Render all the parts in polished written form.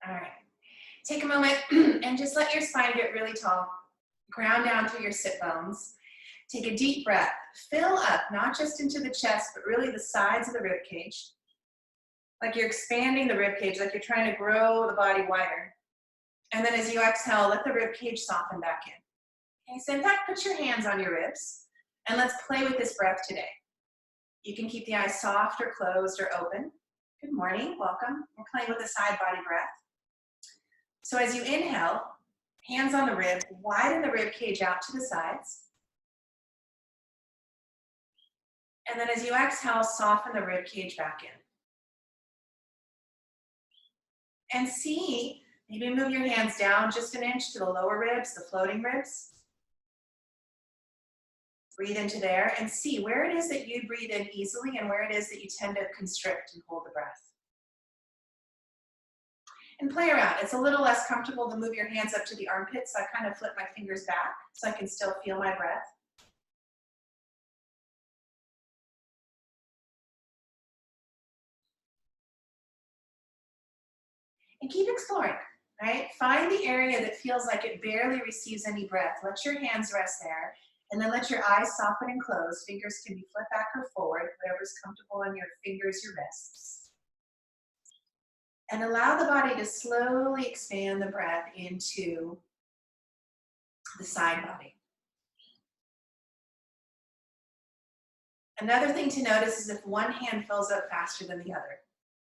All right. Take a moment and just let your spine get really tall. Ground down through your sit bones. Take a deep breath. Fill up, not just into the chest, but really the sides of the rib cage. Like you're expanding the rib cage, like you're trying to grow the body wider. And then as you exhale, let the rib cage soften back in. Okay, so in fact, put your hands on your ribs and let's play with this breath today. You can keep the eyes soft or closed or open. Good morning, welcome. We're playing with a side body breath. So as you inhale, hands on the rib, widen the rib cage out to the sides. And then as you exhale, soften the rib cage back in. And see, maybe move your hands down just an inch to the lower ribs, the floating ribs. Breathe into there and see where it is that you breathe in easily and where it is that you tend to constrict and hold the breath. And play around. It's a little less comfortable to move your hands up to the armpits, so I kind of flip my fingers back so I can still feel my breath. And keep exploring, right? Find the area that feels like it barely receives any breath. Let your hands rest there, and then let your eyes soften and close. Fingers can be flipped back or forward, whatever's comfortable on your fingers, your wrists. And allow the body to slowly expand the breath into the side body. Another thing to notice is if one hand fills up faster than the other.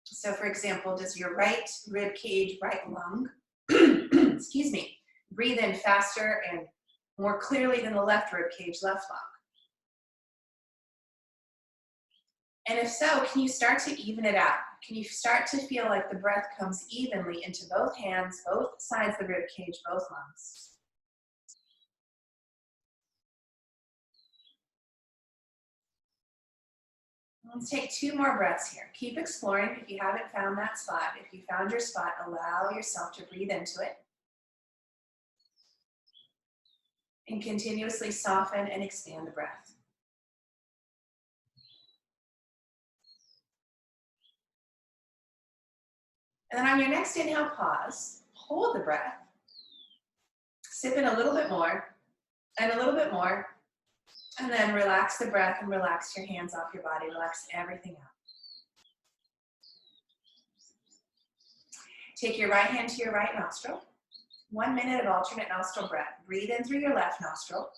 So for example, does your right rib cage, right lung, excuse me, breathe in faster and more clearly than the left rib cage, left lung? And if so, can you start to even it out? Can you start to feel like the breath comes evenly into both hands, both sides of the rib cage, both lungs? Let's take 2 more breaths here. Keep exploring if you haven't found that spot. If you found your spot, allow yourself to breathe into it. And continuously soften and expand the breath. And then on your next inhale, pause, hold the breath, sip in a little bit more, and a little bit more, and then relax the breath and relax your hands off your body, relax everything out. Take your right hand to your right nostril. 1 minute of alternate nostril breath. Breathe in through your left nostril.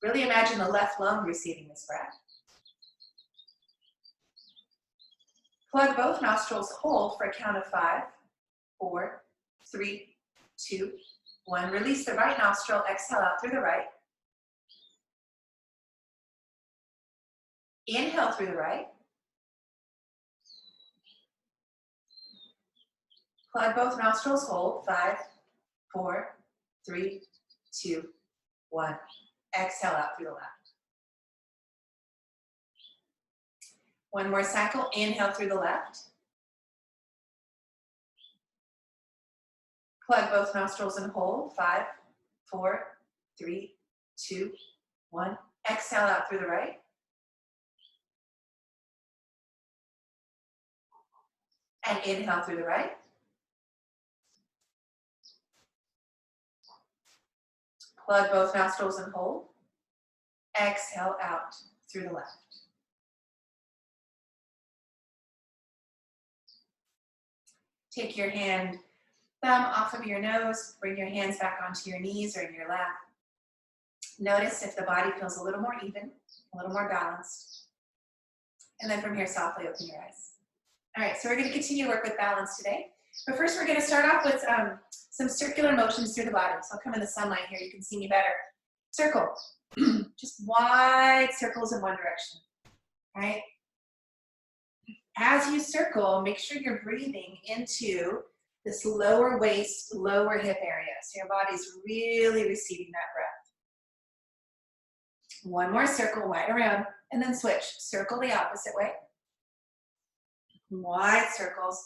Really imagine the left lung receiving this breath. Plug both nostrils, hold for a count of 5, 4, 3, 2, 1. Release the right nostril, exhale out through the right. Inhale through the right. Plug both nostrils, hold, 5, 4, 3, 2, 1. Exhale out through the left. 1 more cycle, inhale through the left. Plug both nostrils and hold, 5, 4, 3, 2, 1. Exhale out through the right. And inhale through the right. Plug both nostrils and hold. Exhale out through the left. Take your hand, thumb off of your nose, bring your hands back onto your knees or in your lap. Notice if the body feels a little more even, a little more balanced. And then from here, softly open your eyes. All right, so we're going to continue to work with balance today. But first, we're going to start off with some circular motions through the body. So I'll come in the sunlight here, you can see me better. Circle, just wide circles in one direction, right? As you circle, make sure you're breathing into this lower waist, lower hip area. So your body's really receiving that breath. 1 more circle, wide around, and then switch. Circle the opposite way. Wide circles.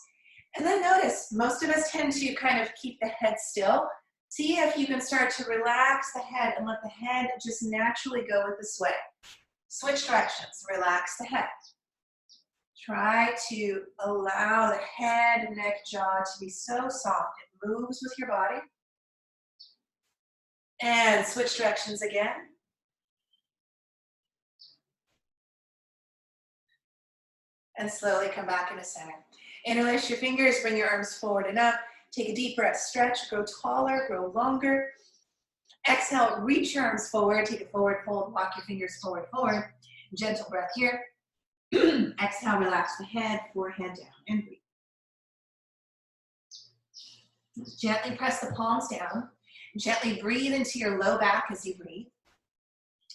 And then notice, most of us tend to kind of keep the head still. See if you can start to relax the head and let the head just naturally go with the sway. Switch directions, relax the head. Try to allow the head, neck, jaw to be so soft it moves with your body. And switch directions again. And slowly come back into center. Interlace your fingers, bring your arms forward and up. Take a deep breath, stretch, grow taller, grow longer. Exhale, reach your arms forward, take a forward fold, walk your fingers forward, forward. Gentle breath here. Exhale, relax the head, forehead down, and breathe. Gently press the palms down. Gently breathe into your low back as you breathe.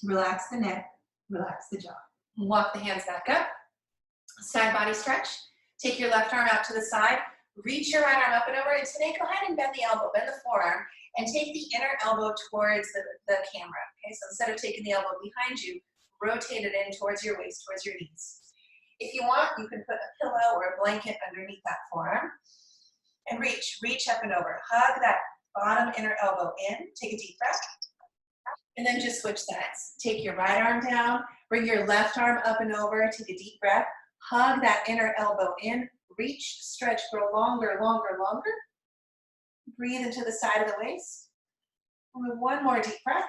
Relax the neck, relax the jaw. Walk the hands back up. Side body stretch. Take your left arm out to the side. Reach your right arm up and over. And today, go ahead and bend the elbow, bend the forearm, and take the inner elbow towards the camera. Okay, so instead of taking the elbow behind you, rotate it in towards your waist, towards your knees. If you want, you can put a pillow or a blanket underneath that forearm. And reach up and over. Hug that bottom inner elbow in. Take a deep breath. And then just switch sides. Take your right arm down. Bring your left arm up and over. Take a deep breath. Hug that inner elbow in. Reach, stretch, grow longer, longer, longer. Breathe into the side of the waist. One more deep breath.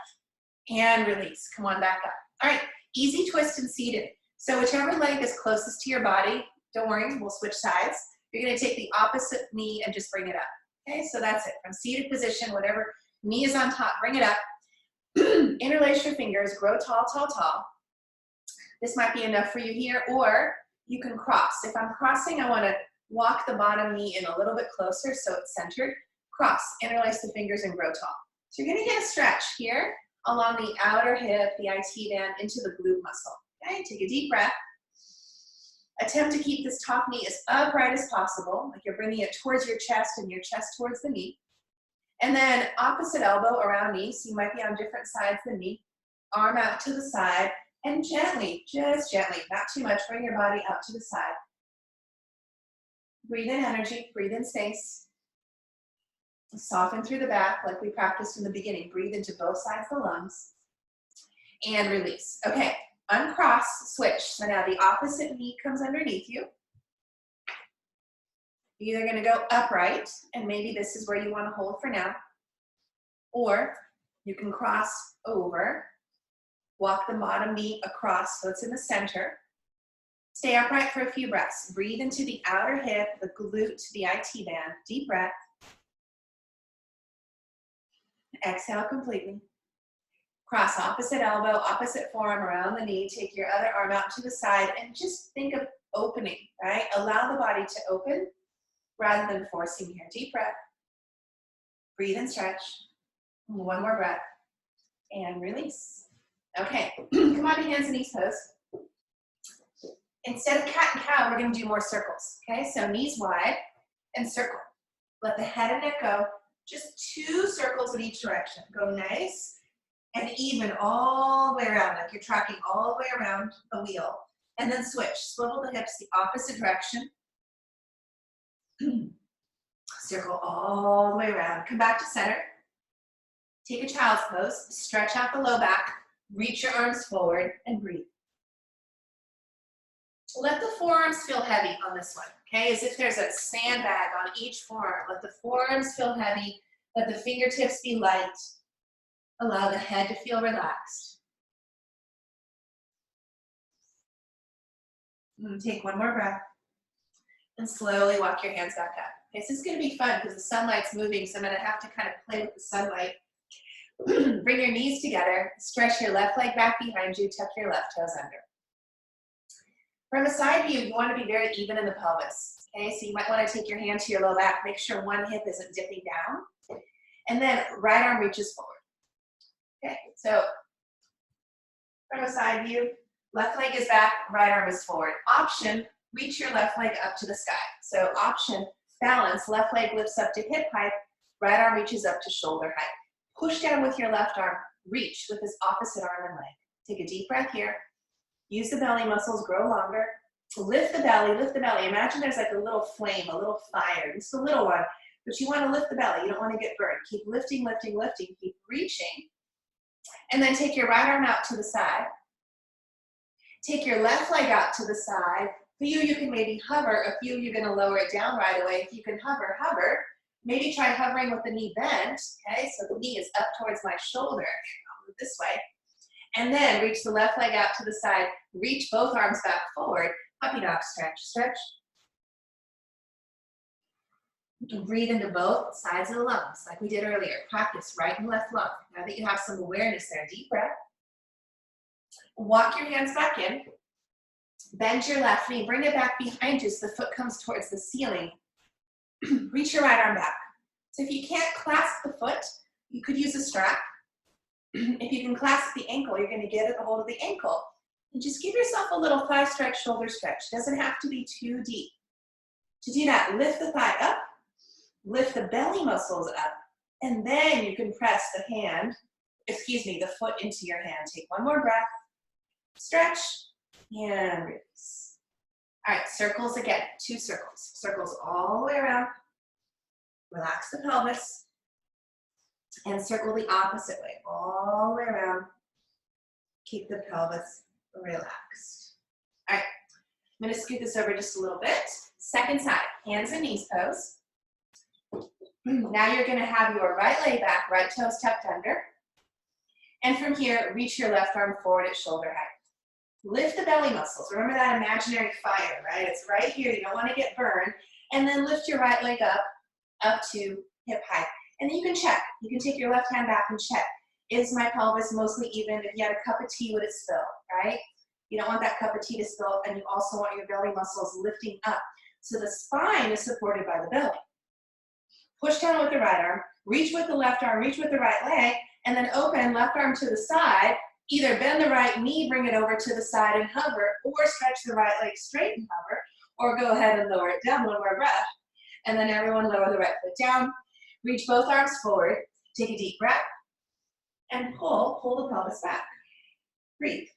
And release. Come on back up. All right, easy twist and seated. So whichever leg is closest to your body, don't worry, we'll switch sides. You're gonna take the opposite knee and just bring it up. Okay, so that's it. From seated position, whatever knee is on top, bring it up. Interlace your fingers, grow tall, tall, tall. This might be enough for you here, or you can cross. If I'm crossing, I wanna walk the bottom knee in a little bit closer so it's centered. Cross, interlace the fingers and grow tall. So you're gonna get a stretch here along the outer hip, the IT band, into the glute muscle. Okay, take a deep breath. Attempt to keep this top knee as upright as possible, like you're bringing it towards your chest and your chest towards the knee. And then opposite elbow around knee, so you might be on different sides than me. Arm out to the side, and gently, just gently, not too much, bring your body out to the side. Breathe in energy, breathe in space. Soften through the back like we practiced in the beginning. Breathe into both sides of the lungs. And release. Okay. Uncross, switch. So now the opposite knee comes underneath you. You're either going to go upright, and maybe this is where you want to hold for now, or you can cross over, walk the bottom knee across so it's in the center. Stay upright for a few breaths. Breathe into the outer hip, the glute, the IT band. Deep breath. Exhale completely. Cross opposite elbow, opposite forearm around the knee. Take your other arm out to the side and just think of opening, right? Allow the body to open rather than forcing here. Deep breath. Breathe and stretch. One more breath. And release. Okay, come on to hands and knees pose. Instead of cat and cow, we're going to do more circles. Okay, so knees wide and circle. Let the head and neck go. Just 2 circles in each direction. Go nice and even all the way around, like you're tracking all the way around the wheel. And then switch. Swivel the hips the opposite direction. Circle all the way around. Come back to center. Take a child's pose. Stretch out the low back. Reach your arms forward and breathe. Let the forearms feel heavy on this one, okay? As if there's a sandbag on each forearm. Let the forearms feel heavy. Let the fingertips be light. Allow the head to feel relaxed. Take one more breath. And slowly walk your hands back up. Okay, this is going to be fun because the sunlight's moving, so I'm going to have to kind of play with the sunlight. Bring your knees together. Stretch your left leg back behind you. Tuck your left toes under. From a side view, you want to be very even in the pelvis. Okay, so you might want to take your hand to your low back. Make sure one hip isn't dipping down. And then right arm reaches forward. Okay, so from a side view, left leg is back, right arm is forward. Option, reach your left leg up to the sky. So option, balance, left leg lifts up to hip height, right arm reaches up to shoulder height. Push down with your left arm, reach with this opposite arm and leg. Take a deep breath here. Use the belly muscles, grow longer. Lift the belly, lift the belly. Imagine there's like a little flame, a little fire. Just a little one, but you want to lift the belly. You don't want to get burned. Keep lifting, lifting, lifting. Keep reaching. And then take your right arm out to the side. Take your left leg out to the side. A few you can maybe hover. A few you're going to lower it down right away. If you can hover, hover. Maybe try hovering with the knee bent, okay? So the knee is up towards my shoulder. I'll move this way. And then reach the left leg out to the side. Reach both arms back forward. Puppy dog stretch, stretch. Breathe into both sides of the lungs, like we did earlier. Practice right and left lung. Now that you have some awareness there, deep breath. Walk your hands back in. Bend your left knee. Bring it back behind you so the foot comes towards the ceiling. Reach your right arm back. So if you can't clasp the foot, you could use a strap. If you can clasp the ankle, you're going to get a hold of the ankle. And just give yourself a little thigh stretch, shoulder stretch. It doesn't have to be too deep. To do that, lift the thigh up, lift the belly muscles up, and then you can press the foot into your hand. Take one more breath, stretch, and release. All right, circles again, 2 circles. Circles all the way around. Relax the pelvis. And circle the opposite way, all the way around. Keep the pelvis relaxed. All right, I'm gonna scoot this over just a little bit. Second side, hands and knees pose. Now you're gonna have your right leg back, right toes tucked under. And from here, reach your left arm forward at shoulder height. Lift the belly muscles. Remember that imaginary fire, right? It's right here, you don't wanna get burned. And then lift your right leg up to hip height. And then you can check. You can take your left hand back and check. Is my pelvis mostly even? If you had a cup of tea, would it spill, right? You don't want that cup of tea to spill, and you also want your belly muscles lifting up. So the spine is supported by the belly. Push down with the right arm, reach with the left arm, reach with the right leg, and then open left arm to the side. Either bend the right knee, bring it over to the side and hover, or stretch the right leg straight and hover, or go ahead and lower it down, one more breath. And then everyone lower the right foot down. Reach both arms forward, take a deep breath, and pull the pelvis back. Breathe.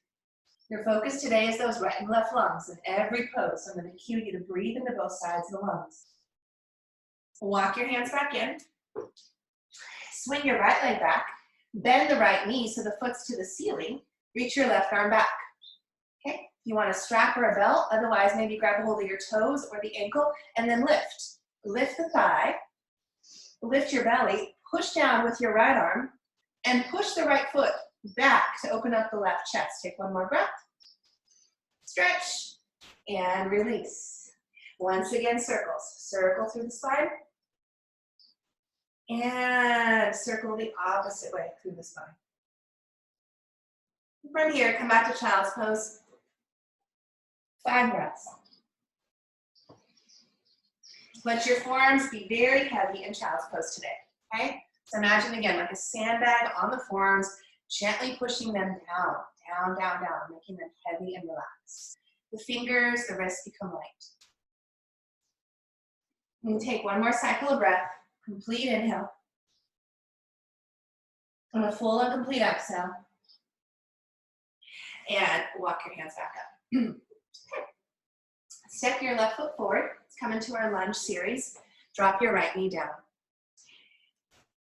Your focus today is those right and left lungs in every pose. So I'm going to cue you to breathe into both sides of the lungs. Walk your hands back in. Swing your right leg back. Bend the right knee so the foot's to the ceiling. Reach your left arm back. Okay? If you want a strap or a belt, otherwise maybe grab a hold of your toes or the ankle and then lift. Lift the thigh. Lift your belly, push down with your right arm, and push the right foot back to open up the left chest. Take one more breath. Stretch, and release. Once again, circles. Circle through the spine, and circle the opposite way through the spine. From here, come back to child's pose. 5 breaths. Let your forearms be very heavy in child's pose today, okay? So imagine again, like a sandbag on the forearms, gently pushing them down, down, down, down, making them heavy and relaxed. The fingers, the wrists become light. And take one more cycle of breath, complete inhale. And a full and complete exhale. And walk your hands back up. Okay. Step your left foot forward. Let's come into our lunge series. Drop your right knee down.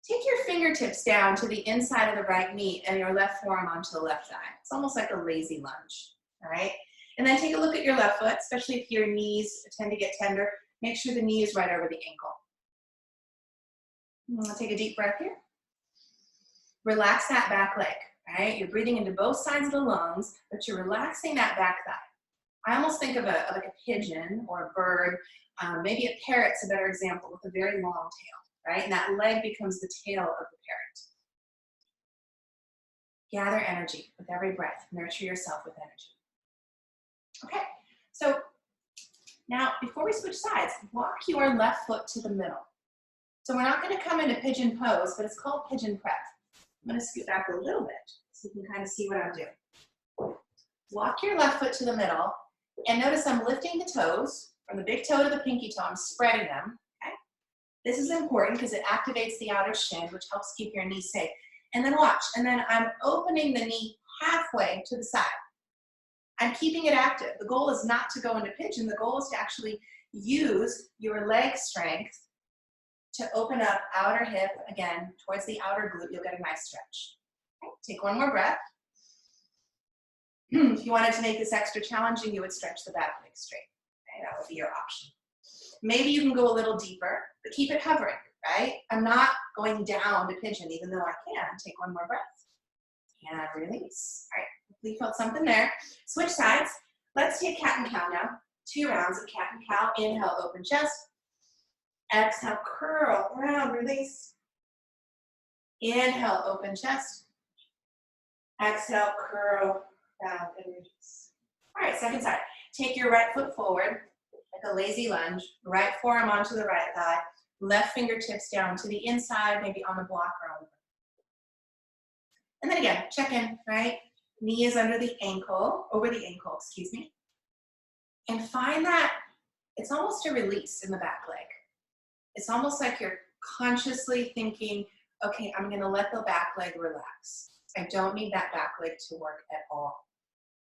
Take your fingertips down to the inside of the right knee and your left forearm onto the left thigh. It's almost like a lazy lunge, all right? And then take a look at your left foot, especially if your knees tend to get tender. Make sure the knee is right over the ankle. Take a deep breath here. Relax that back leg, right? You're breathing into both sides of the lungs, but you're relaxing that back thigh. I almost think of like a pigeon or a bird. Maybe a parrot's a better example with a very long tail, right? And that leg becomes the tail of the parrot. Gather energy with every breath. Nurture yourself with energy. Okay, so now before we switch sides, walk your left foot to the middle. So we're not going to come into pigeon pose, but it's called pigeon prep. I'm going to scoot back a little bit so you can kind of see what I'm doing. Walk your left foot to the middle, and notice I'm lifting the toes from the big toe to the pinky toe. I'm spreading them. Okay? This is important because it activates the outer shin, which helps keep your knee safe. And then watch, and then I'm opening the knee halfway to the side. I'm keeping it active. The goal is not to go into pigeon. The goal is to actually use your leg strength to open up outer hip, again, towards the outer glute. You'll get a nice stretch. Okay? Take one more breath. If you wanted to make this extra challenging, you would stretch the back leg straight. Okay? That would be your option. Maybe you can go a little deeper, but keep it hovering. right? I'm not going down to pigeon, even though I can. Take one more breath. And release. All right, hopefully you felt something there. Switch sides. Let's take cat and cow now. 2 rounds of cat and cow. Inhale, open chest. Exhale, curl, round, release. Inhale, open chest. Exhale, curl, round, and release. All right, second side. Take your right foot forward, like a lazy lunge. Right forearm onto the right thigh. Left fingertips down to the inside, maybe on the block or on the. And then again, check in, right? Knee is under the ankle, over the ankle, excuse me. And find that it's almost a release in the back leg. It's almost like you're consciously thinking, okay, I'm gonna let the back leg relax. I don't need that back leg to work at all.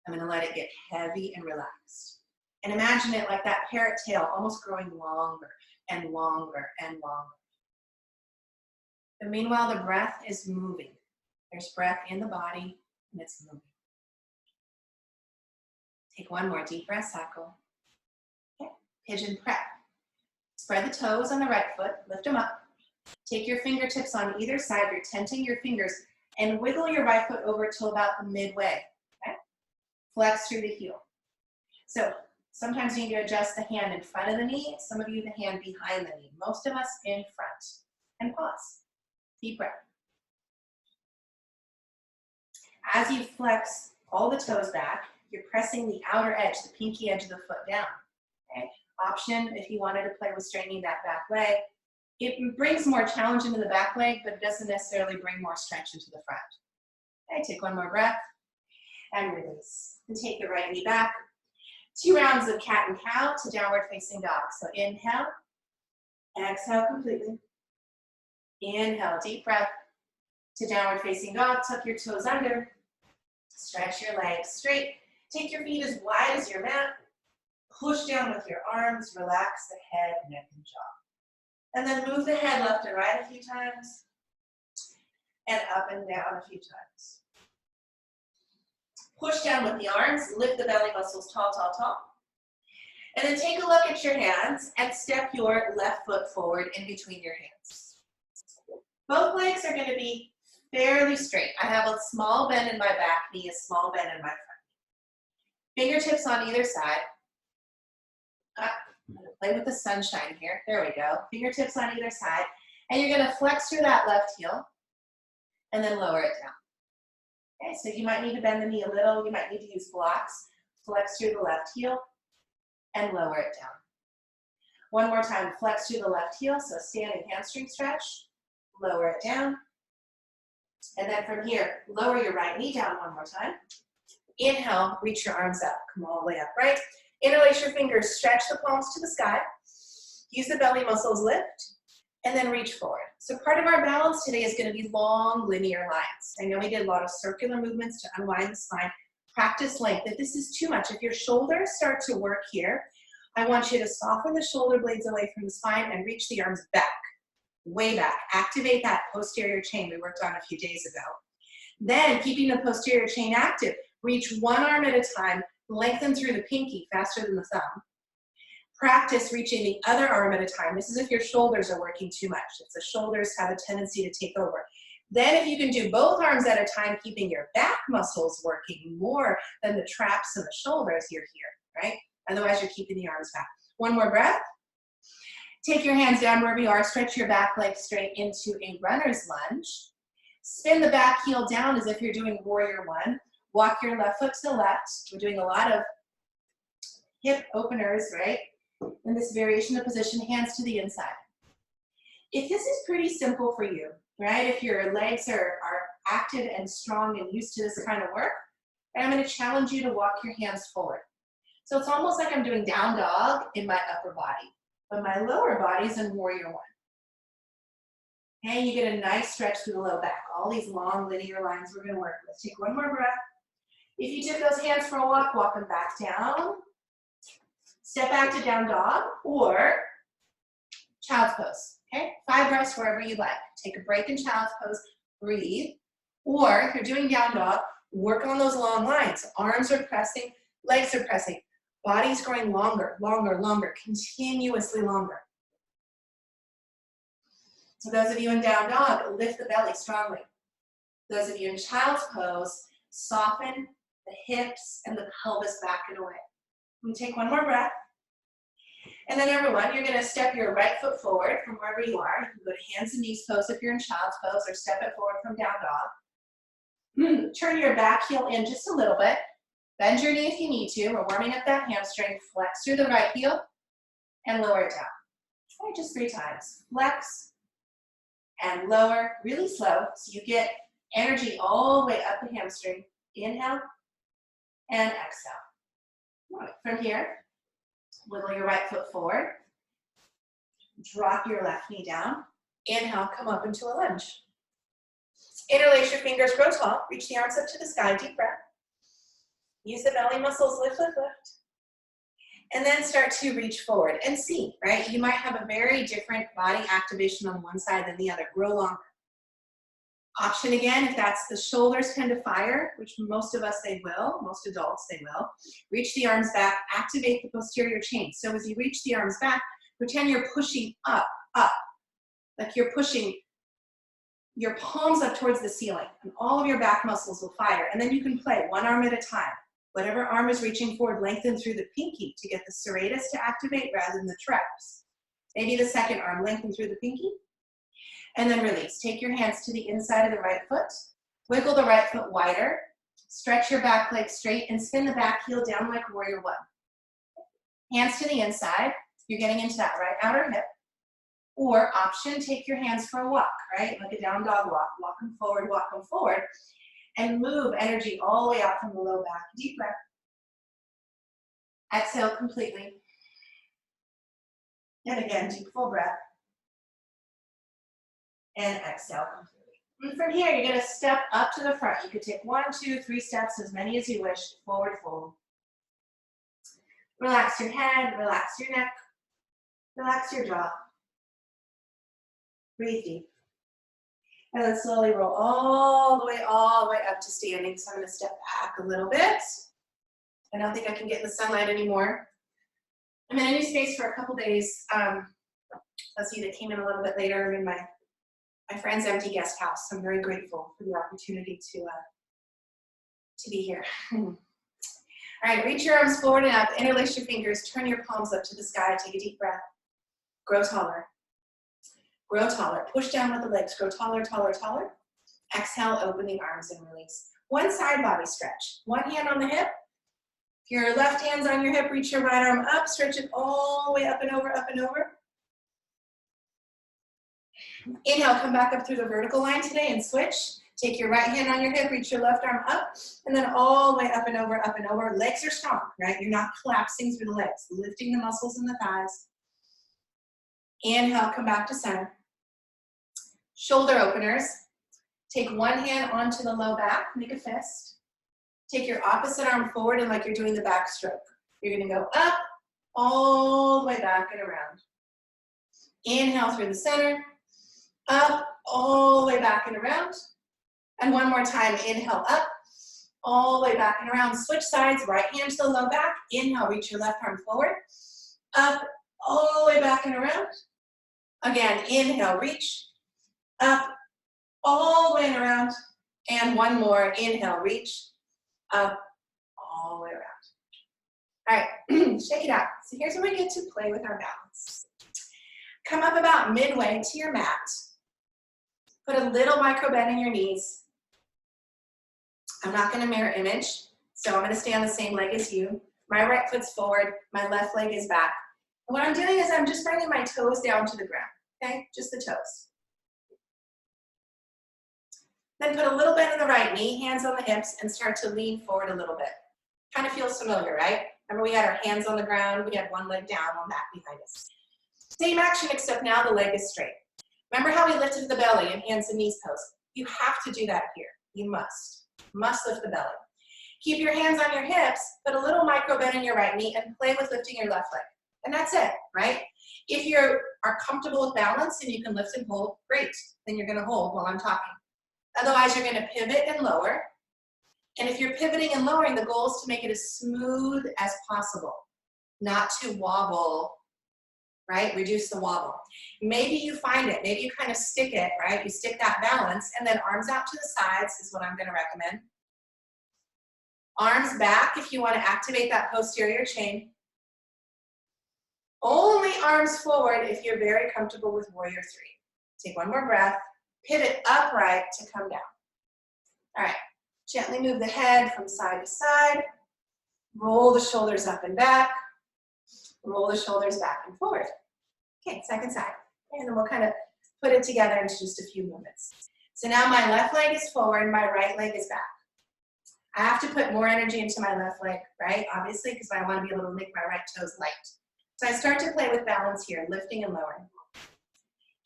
I'm gonna let it get heavy and relaxed. And imagine it like that parrot tail, almost growing longer and longer and longer. And meanwhile, the breath is moving. There's breath in the body, and it's moving. Take one more deep breath cycle. Okay. Pigeon prep. Spread the toes on the right foot, lift them up. Take your fingertips on either side, you're tenting your fingers, and wiggle your right foot over till about the midway. Okay? Flex through the heel. So sometimes you need to adjust the hand in front of the knee, some of you the hand behind the knee. Most of us in front. And pause. Deep breath. As you flex all the toes back, you're pressing the outer edge, the pinky edge of the foot down. Okay? Option if you wanted to play with straightening that back leg. It brings more challenge into the back leg, but it doesn't necessarily bring more stretch into the front. Okay, take one more breath and release. And take the right knee back. 2 rounds of cat and cow to downward facing dog. So inhale, exhale completely. Inhale, deep breath to downward facing dog. Tuck your toes under. Stretch your legs straight. Take your feet as wide as your mat. Push down with your arms. Relax the head, neck, and jaw. And then move the head left and right a few times. And up and down a few times. Push down with the arms. Lift the belly muscles tall, tall, tall. And then take a look at your hands and step your left foot forward in between your hands. Both legs are going to be fairly straight. I have a small bend in my back knee, a small bend in my front knee. Fingertips on either side. I'm going to play with the sunshine here. There we go. Fingertips on either side. And you're going to flex through that left heel and then lower it down. Okay, so you might need to bend the knee a little. You might need to use blocks. Flex through the left heel and lower it down. One more time. Flex through the left heel. So standing hamstring stretch. Lower it down. And then from here, lower your right knee down one more time. Inhale, reach your arms up. Come all the way up, right? Interlace your fingers, stretch the palms to the sky. Use the belly muscles, lift, and then reach forward. So part of our balance today is going to be long linear lines. I know we did a lot of circular movements to unwind the spine. Practice length. If this is too much, if your shoulders start to work here, I want you to soften the shoulder blades away from the spine and reach the arms back. Way back. Activate that posterior chain we worked on a few days ago. Then, keeping the posterior chain active, reach one arm at a time, lengthen through the pinky faster than the thumb. Practice reaching the other arm at a time. This is if your shoulders are working too much, if the shoulders have a tendency to take over. Then if you can do both arms at a time, keeping your back muscles working more than the traps and the shoulders, you're here, right? Otherwise, you're keeping the arms back. One more breath. Take your hands down wherever you are. Stretch your back leg straight into a runner's lunge. Spin the back heel down as if you're doing warrior one. Walk your left foot to the left. We're doing a lot of hip openers, right? In this variation of position, hands to the inside. If this is pretty simple for you, right? If your legs are active and strong and used to this kind of work, I'm going to challenge you to walk your hands forward. So it's almost like I'm doing down dog in my upper body. But my lower body's in warrior one. And you get a nice stretch through the low back. All these long linear lines we're going to work with. Take one more breath. If you took those hands for a walk, walk them back down. Step back to down dog or child's pose. Okay? 5 breaths wherever you like. Take a break in child's pose. Breathe. Or if you're doing down dog, work on those long lines. Arms are pressing, legs are pressing. Body's growing longer, longer, longer, continuously longer. So those of you in down dog, lift the belly strongly. Those of you in child's pose, soften the hips and the pelvis back and away. And take one more breath. And then everyone, you're gonna step your right foot forward from wherever you are. You can go to hands and knees pose if you're in child's pose, or step it forward from down dog. Turn your back heel in just a little bit. Bend your knee if you need to. We're warming up that hamstring. Flex through the right heel and lower it down. Try it just 3 times. Flex and lower, really slow, so you get energy all the way up the hamstring. Inhale and exhale. From here, wiggle your right foot forward. Drop your left knee down. Inhale, come up into a lunge. Interlace your fingers, grow tall. Reach the arms up to the sky, deep breath. Use the belly muscles, lift, lift, lift. And then start to reach forward and see, right? You might have a very different body activation on one side than the other. Grow longer. Option again, if that's the shoulders tend to fire, which most of us they will, most adults they will, reach the arms back, activate the posterior chain. So as you reach the arms back, pretend you're pushing up, up, like you're pushing your palms up towards the ceiling, and all of your back muscles will fire. And then you can play one arm at a time. Whatever arm is reaching forward, lengthen through the pinky to get the serratus to activate rather than the traps. Maybe the second arm, lengthen through the pinky. And then release. Take your hands to the inside of the right foot. Wiggle the right foot wider. Stretch your back leg straight and spin the back heel down like warrior one. Hands to the inside. You're getting into that right outer hip. Or option, take your hands for a walk, right? Like a down dog walk. Walk them forward. And move energy all the way out from the low back. Deep breath. Exhale completely. And again, deep full breath. And exhale completely. And from here, you're going to step up to the front. You could take 1, 2, 3 steps, as many as you wish. Forward fold. Relax your head, relax your neck, relax your jaw. Breathe deep. And then slowly roll all the way up to standing. So I'm going to step back a little bit. I don't think I can get in the sunlight anymore. I'm in a new space for a couple days. Those of you that came in a little bit later, I'm in my friend's empty guest house. I'm very grateful for the opportunity to be here. All right, reach your arms forward and up, interlace your fingers, turn your palms up to the sky, take a deep breath. Grow taller. Grow taller. Push down with the legs. Grow taller, taller, taller. Exhale, open the arms and release. One side body stretch. One hand on the hip. If your left hand's on your hip, reach your right arm up, stretch it all the way up and over, up and over. Inhale, come back up through the vertical line today and switch. Take your right hand on your hip, reach your left arm up, and then all the way up and over, up and over. Legs are strong, right? You're not collapsing through the legs, lifting the muscles in the thighs. Inhale, come back to center. Shoulder openers. Take one hand onto the low back, make a fist. Take your opposite arm forward and like you're doing the backstroke. You're gonna go up, all the way back and around. Inhale through the center, up, all the way back and around. And one more time, inhale up, all the way back and around. Switch sides, right hand to the low back. Inhale, reach your left arm forward. Up, all the way back and around. Again, inhale, reach. Up, all the way and around. And one more, inhale, reach. Up, all the way around. All right, shake it out. So here's where we get to play with our balance. Come up about midway to your mat. Put a little micro bend in your knees. I'm not going to mirror image, so I'm going to stay on the same leg as you. My right foot's forward, my left leg is back. And what I'm doing is I'm just bringing my toes down to the ground, okay? Just the toes. Then put a little bend in the right knee, hands on the hips, and start to lean forward a little bit. Kind of feels familiar, right? Remember we had our hands on the ground, we had one leg down, one back behind us. Same action, except now the leg is straight. Remember how we lifted the belly in hands and knees pose? You have to do that here. You must lift the belly. Keep your hands on your hips, put a little micro bend in your right knee, and play with lifting your left leg. And that's it, right? If you are comfortable with balance and you can lift and hold, great. Then you're gonna hold while I'm talking. Otherwise, you're gonna pivot and lower. And if you're pivoting and lowering, the goal is to make it as smooth as possible, not to wobble right? Reduce the wobble. Maybe you find it, maybe you kind of stick it, right? You stick that balance, and then arms out to the sides is what I'm gonna recommend. Arms back if you wanna activate that posterior chain. Only arms forward if you're very comfortable with warrior three. Take one more breath, pivot upright to come down. All right, gently move the head from side to side, roll the shoulders up and back, roll the shoulders back and forward. Okay, second side. And then we'll kind of put it together into just a few movements. So now my left leg is forward, my right leg is back. I have to put more energy into my left leg, right? Obviously, because I want to be able to make my right toes light. So I start to play with balance here, lifting and lowering.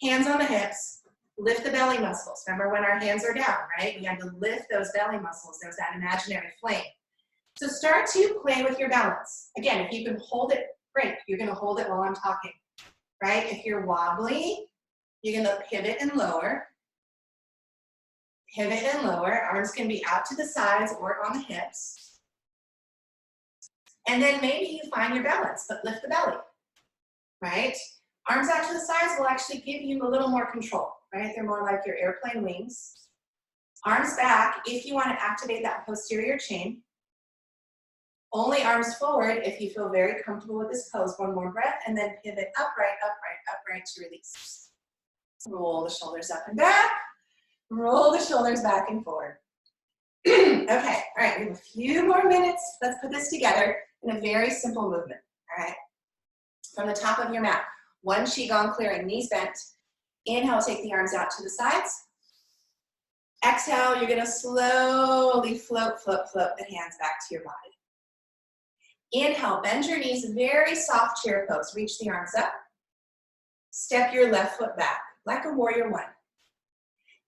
Hands on the hips, lift the belly muscles. Remember when our hands are down, right? We have to lift those belly muscles. There's that imaginary flame. So start to play with your balance. Again, if you can hold it, great. You're going to hold it while I'm talking, right? If you're wobbly, you're going to pivot and lower. Pivot and lower. Arms can be out to the sides or on the hips. And then maybe you find your balance, but lift the belly, right? Arms out to the sides will actually give you a little more control, right? They're more like your airplane wings. Arms back if you want to activate that posterior chain. Only arms forward if you feel very comfortable with this pose. One more breath, and then pivot upright, upright, upright to release. Roll the shoulders up and back. Roll the shoulders back and forward. Okay, all right, we have a few more minutes. Let's put this together in a very simple movement, all right? From the top of your mat, one qigong clearing, knees bent. Inhale, take the arms out to the sides. Exhale, you're gonna slowly float, float, float the hands back to your body. Inhale, bend your knees, very soft chair pose. Reach the arms up. Step your left foot back, like a warrior one.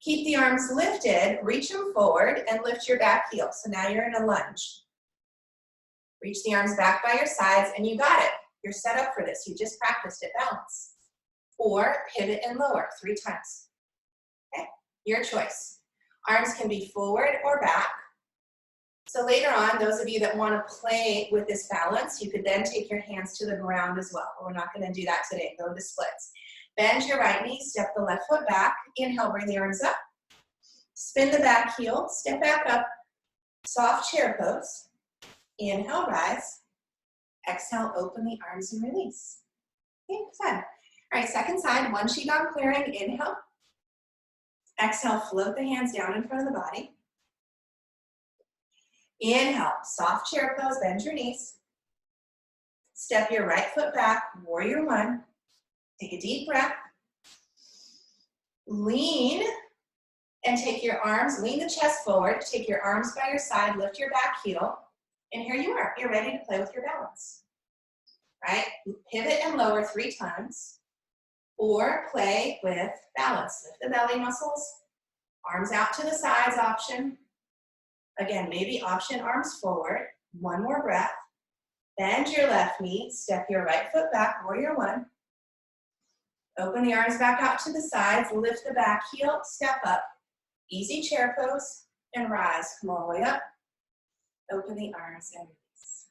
Keep the arms lifted, reach them forward, and lift your back heel. So now you're in a lunge. Reach the arms back by your sides, and you got it. You're set up for this. You just practiced it, balance. Or pivot and lower 3 times. Okay, your choice. Arms can be forward or back. So later on, those of you that want to play with this balance, you could then take your hands to the ground as well. We're not going to do that today. Go to splits. Bend your right knee, step the left foot back. Inhale, bring the arms up. Spin the back heel, step back up. Soft chair pose. Inhale, rise. Exhale, open the arms and release. Okay, fun. All right, second side, one qigong clearing. Inhale. Exhale, float the hands down in front of the body. Inhale, soft chair pose, bend your knees. Step your right foot back, warrior one. Take a deep breath. Lean and take your arms, lean the chest forward, take your arms by your side, lift your back heel, and here you are. You're ready to play with your balance, right? Pivot and lower 3 times, or play with balance. Lift the belly muscles, arms out to the sides option. Again, maybe option arms forward. One more breath. Bend your left knee, step your right foot back, warrior one. Open the arms back out to the sides, lift the back heel, step up. Easy chair pose, and rise. Come all the way up. Open the arms and release.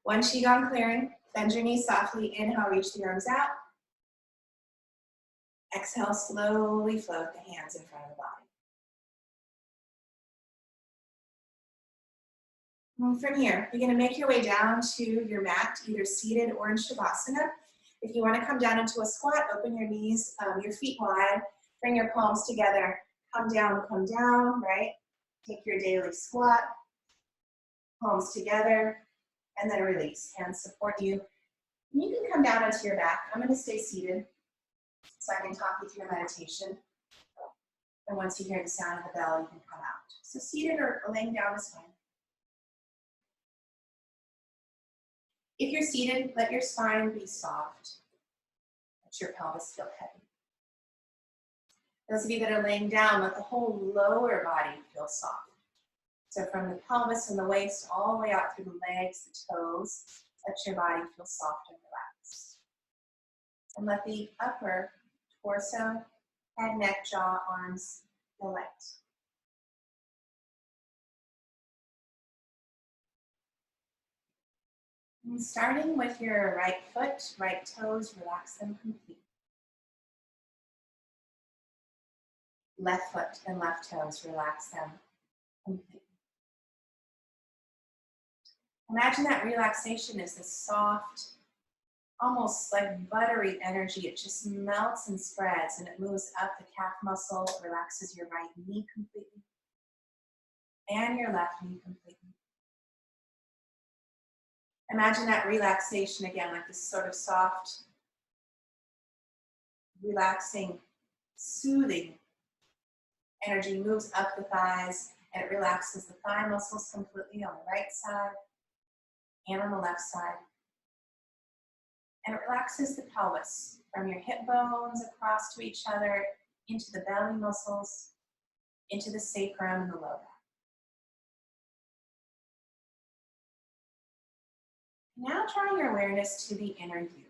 One qigong clearing, bend your knees softly. Inhale, reach the arms out. Exhale, slowly float the hands in front of the body. From here, you're going to make your way down to your mat, either seated or in Shavasana. If you want to come down into a squat, open your knees, your feet wide, bring your palms together, come down, right? Take your daily squat, palms together, and then release. Hands support you. And you can come down onto your back. I'm going to stay seated so I can talk you through a meditation. And once you hear the sound of the bell, you can come out. So seated or laying down is fine. If you're seated, let your spine be soft. Let your pelvis feel heavy. Those of you that are laying down, let the whole lower body feel soft. So from the pelvis and the waist all the way out through the legs, the toes, let your body feel soft and relaxed. And let the upper torso, head, neck, jaw, arms feel light. And starting with your right foot, right toes, relax them completely. Left foot and left toes, relax them completely. Imagine that relaxation is this soft, almost like buttery energy. It just melts and spreads, and it moves up the calf muscle, relaxes your right knee completely, and your left knee completely. Imagine that relaxation again, like this sort of soft, relaxing, soothing energy moves up the thighs, and it relaxes the thigh muscles completely on the right side and on the left side. And it relaxes the pelvis from your hip bones across to each other, into the belly muscles, into the sacrum and the low back. Now draw your awareness to the inner you,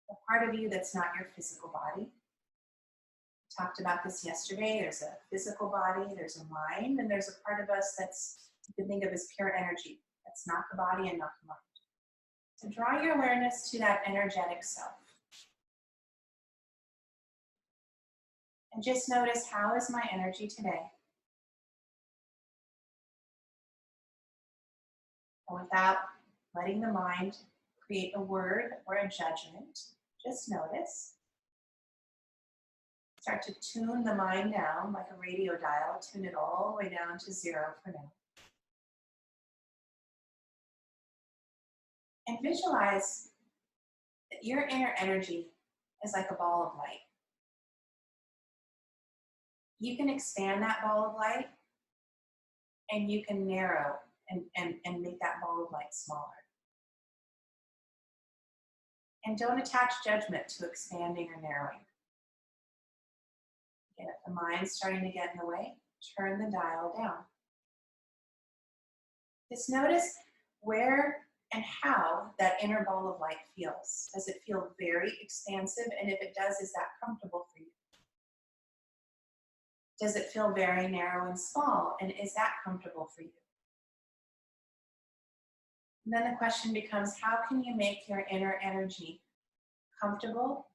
the part of you that's not your physical body. We talked about this yesterday. There's a physical body, there's a mind, and there's a part of us that's, you can think of as pure energy. That's not the body and not the mind. So draw your awareness to that energetic self. And just notice, how is my energy today? And without letting the mind create a word or a judgment, just notice. Start to tune the mind down like a radio dial, tune it all the way down to 0 for now. And visualize that your inner energy is like a ball of light. You can expand that ball of light, and you can narrow and make that ball of light smaller. And don't attach judgment to expanding or narrowing. Again, if the mind's starting to get in the way, turn the dial down. Just notice where and how that inner ball of light feels. Does it feel very expansive? And if it does, is that comfortable for you? Does it feel very narrow and small? And is that comfortable for you? And then the question becomes, how can you make your inner energy comfortable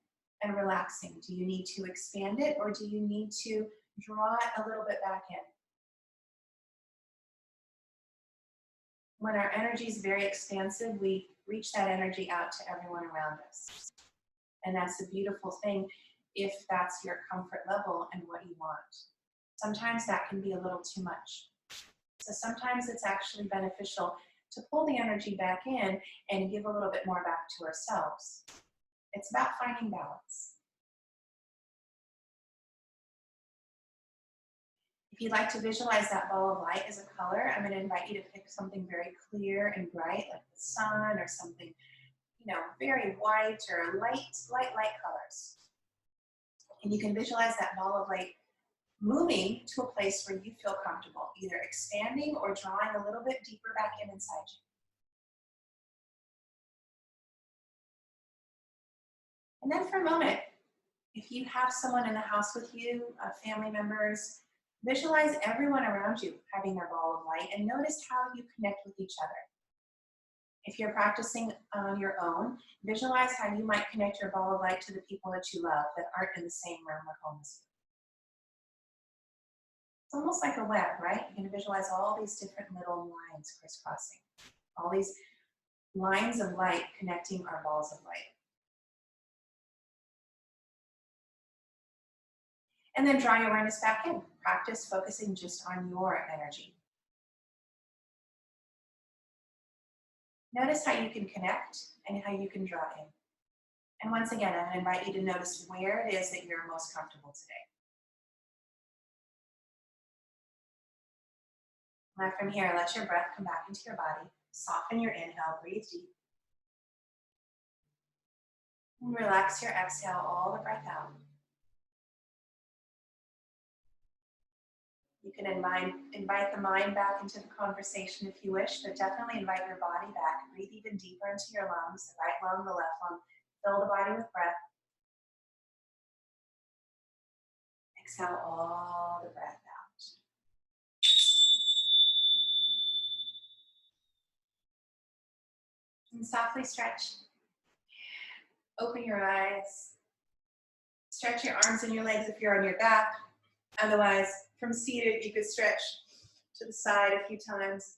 and relaxing? Do you need to expand it, or do you need to draw it a little bit back in? When our energy is very expansive, we reach that energy out to everyone around us. And that's a beautiful thing if that's your comfort level and what you want. Sometimes that can be a little too much. So sometimes it's actually beneficial to pull the energy back in and give a little bit more back to ourselves. It's about finding balance. If you'd like to visualize that ball of light as a color, I'm going to invite you to pick something very clear and bright, like the sun, or something, very white or light colors. And you can visualize that ball of light moving to a place where you feel comfortable, either expanding or drawing a little bit deeper back in inside you. And then for a moment, if you have someone in the house with you, family members, visualize everyone around you having their ball of light and notice how you connect with each other. If you're practicing on your own, visualize how you might connect your ball of light to the people that you love that aren't in the same room or home as you. It's almost like a web, right? You can visualize all these different little lines crisscrossing, all these lines of light connecting our balls of light. And then draw your awareness back in. Practice focusing just on your energy. Notice how you can connect and how you can draw in. And once again, I'm going to invite you to notice where it is that you're most comfortable today. Now from here, let your breath come back into your body. Soften your inhale, breathe deep. And relax your exhale, all the breath out. You can invite the mind back into the conversation if you wish, but definitely invite your body back. Breathe even deeper into your lungs, the right lung, the left lung. Fill the body with breath. Exhale all the breath out. And softly stretch. Open your eyes. Stretch your arms and your legs if you're on your back. Otherwise, from seated, you could stretch to the side a few times.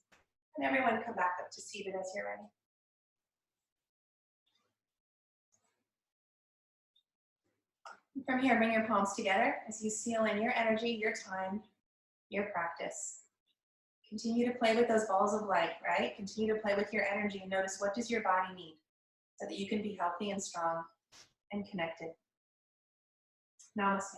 And everyone come back up to seated as you're ready. From here, bring your palms together as you seal in your energy, your time, your practice. Continue to play with those balls of light, right? Continue to play with your energy and notice what does your body need so that you can be healthy and strong and connected. Namaste.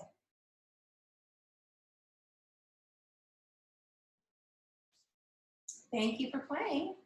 Thank you for playing.